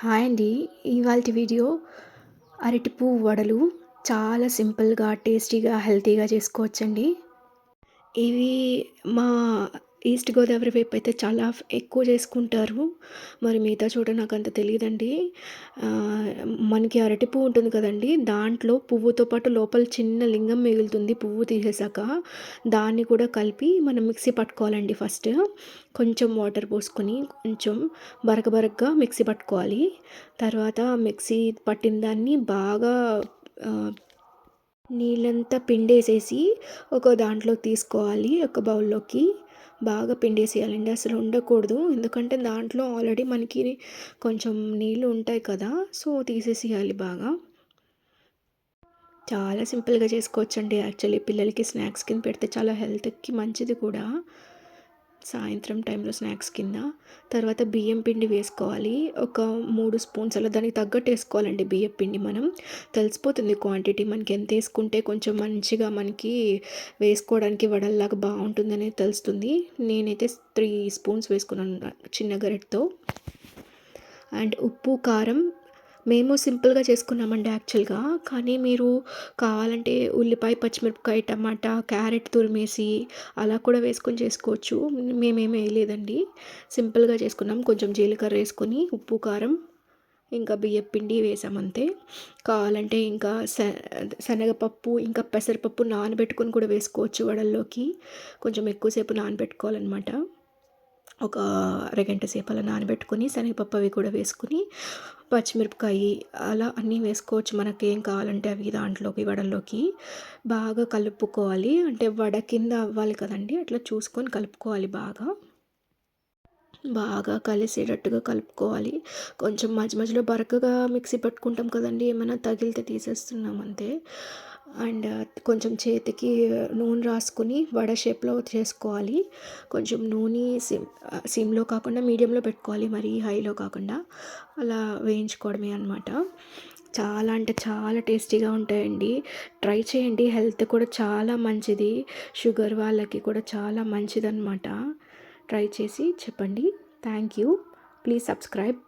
Hi అండి. ఇవాల్టి video అరటి పువ్వు వడలు చాలా సింపుల్‌గా, టేస్టీగా, హెల్తీగా చేసుకోవచ్చండి. ఇవి మా ఈస్ట్ గోదావరి వైపయితే చాలా ఎక్కువ చేసుకుంటారు. మరి మిగతా చోట నాకంత తెలీదండి. ఆహ్, మనకి అరటి పువ్వు ఉంటుంది కదండీ! దాంట్లో పువ్వుతో పాటు లోపల చిన్న లింగం మిగులుతుంది పువ్వు తీసేసాక. దాన్ని కూడా కలిపి మనం మిక్సీ పట్టుకోవాలండి ఫస్ట్. కొంచెం వాటర్ పోసుకొని కొంచెం బరకగా మిక్సీ పట్టుకోవాలి. తర్వాత మిక్సీ పట్టిన దాన్ని బాగా ఆహ్ నీళ్ళంతా పిండేసేసి ఒక దాంట్లోకి తీసుకోవాలి. ఒక బౌల్‌లోకి బాగా పిండేసేయాలండి. అసలు ఉండకూడదు. ఎందుకంటే దాంట్లో ఆల్రెడీ మనకి కొంచెం నీళ్ళు ఉంటాయి కదా! సో, తీసేసేయాలి బాగా. చాలా సింపుల్‌గా చేసుకోవచ్చండి యాక్చువల్లీ. పిల్లలకి స్నాక్స్ కింద పెడితే చాలా హెల్త్‌కి మంచిది కూడా. సాయంత్రం టైంలో స్నాక్స్ కింద. తర్వాత బియ్యం పిండి వేసుకోవాలి. ఒక 3 స్పూన్స్ అలా దానికి తగ్గట్టు వేసుకోవాలండి బియ్యపు పిండి మనం. తెలిసిపోతుంది క్వాంటిటీ మనకి ఎంతేసుకుంటే కొంచెం మంచిగా మనకి వేసుకోవడానికి వడల్లాగా బావుంటుందనేది తెలుస్తుంది. నేనైతే 3 స్పూన్స్ వేసుకున్నాను చిన్న గరిటెతో. అండ్ ఉప్పు, కారం మేము సింపుల్‌గా చేసుకున్నామండి యాక్చువల్‌గా. కానీ మీరు కావాలంటే ఉల్లిపాయ, పచ్చిమిరపకాయ, టమాటా, క్యారెట్ తురిమేసి అలా కూడా వేసుకొని చేసుకోవచ్చు. మేమేమి వేయలేదండి. సింపుల్‌గా చేసుకున్నాం. కొంచెం జీలకర్ర వేసుకొని, ఉప్పు, కారం, ఇంకా బియ్యపు పిండి వేసామంతే. కావాలంటే ఇంకా శనగపప్పు, ఇంకా పెసరపప్పు నానబెట్టుకొని కూడా వేసుకోవచ్చు వడల్లోకి. కొంచెం ఎక్కువ సేపు నానబెట్టుకోవాలనమాట. ఒక అరగంట సేపు అలా నానబెట్టుకొని శనగపప్పు అవి కూడా వేసుకొని, పచ్చిమిరపకాయి అలా అన్నీ వేసుకోవచ్చు. మనకేం కావాలంటే అవి దాంట్లోకి వడల్లోకి. బాగా కలుపుకోవాలి. అంటే వడ కింద అవ్వాలి కదండీ! అట్లా చూసుకొని కలుపుకోవాలి బాగా. బాగా కలిసేటట్టుగా కలుపుకోవాలి. కొంచెం మధ్య మధ్యలో బరకగా మిక్సీ పట్టుకుంటాం కదండీ! ఏమైనా తగిలితే తీసేస్తున్నాం అంతే. అండ్ కొంచెం చేతికి నూనె రాసుకొని వడ షేప్‌లో చేసుకోవాలి. కొంచెం నూనె సిమ్‌లో కాకుండా మీడియంలో పెట్టుకోవాలి. మరీ హైలో కాకుండా. అలా వేయించుకోవడమే అనమాట. చాలా అంటే చాలా టేస్టీగా ఉంటాయండి. ట్రై చేయండి. హెల్త్ కూడా చాలా మంచిది. షుగర్ వాళ్ళకి కూడా చాలా మంచిదనమాట. ట్రై చేసి చెప్పండి. Thank you. Please subscribe.